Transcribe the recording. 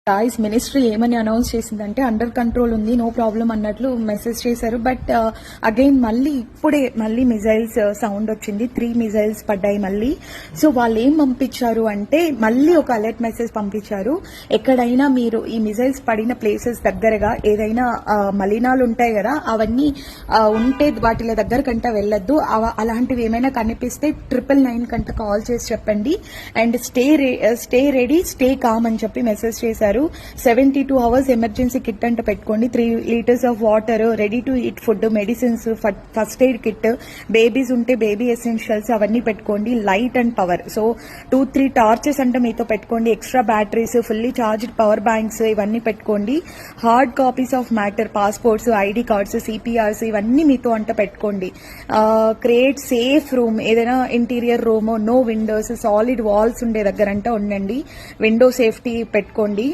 Guys ministry ఏమని announce చేసిందంటే under control ఉంది, నో ప్రాబ్లం అన్నట్లు మెసేజ్ చేశారు. బట్ అగైన్ మళ్ళీ మిజైల్స్ సౌండ్ వచ్చింది. 3 మిజైల్స్ పడ్డాయి మళ్ళీ. సో వాళ్ళు ఏం పంపించారు అంటే మళ్ళీ ఒక అలర్ట్ మెసేజ్ పంపించారు. ఎక్కడైనా మీరు ఈ మిజైల్స్ పడిన ప్లేసెస్ దగ్గరగా ఏదైనా మలినాలు ఉంటాయి కదా, అవన్నీ ఉంటే వాటి దగ్గర కంట వెళ్ళొద్దు. అలాంటివి ఏమైనా కనిపిస్తే 999 కంట కాల్ చేసి చెప్పండి. And stay ready, stay calm అని చెప్పి మెసేజ్ చేశారు. 72 అవర్స్ ఎమర్జెన్సీ కిట్ అంట పెట్టుకోండి. 3 litres of water, ready to eat food, medicines, first aid kit, babies ఉంటే బేబీ ఎసెన్షియల్స్ అవన్నీ పెట్టుకోండి. Light and power, so 2-3 torches అంటే మీతో పెట్టుకోండి. Extra batteries, fully charged power banks ఇవన్నీ పెట్టుకోండి. Hard copies of matter, passports, ID cards, CPRs ఇవన్నీ మీతో అంట పెట్టుకోండి. క్రియేట్ సేఫ్ రూమ్, ఏదైనా interior room, no windows, solid walls ఉండే దగ్గర అంట ఉండండి. విండో సేఫ్టీ పెట్టుకోండి.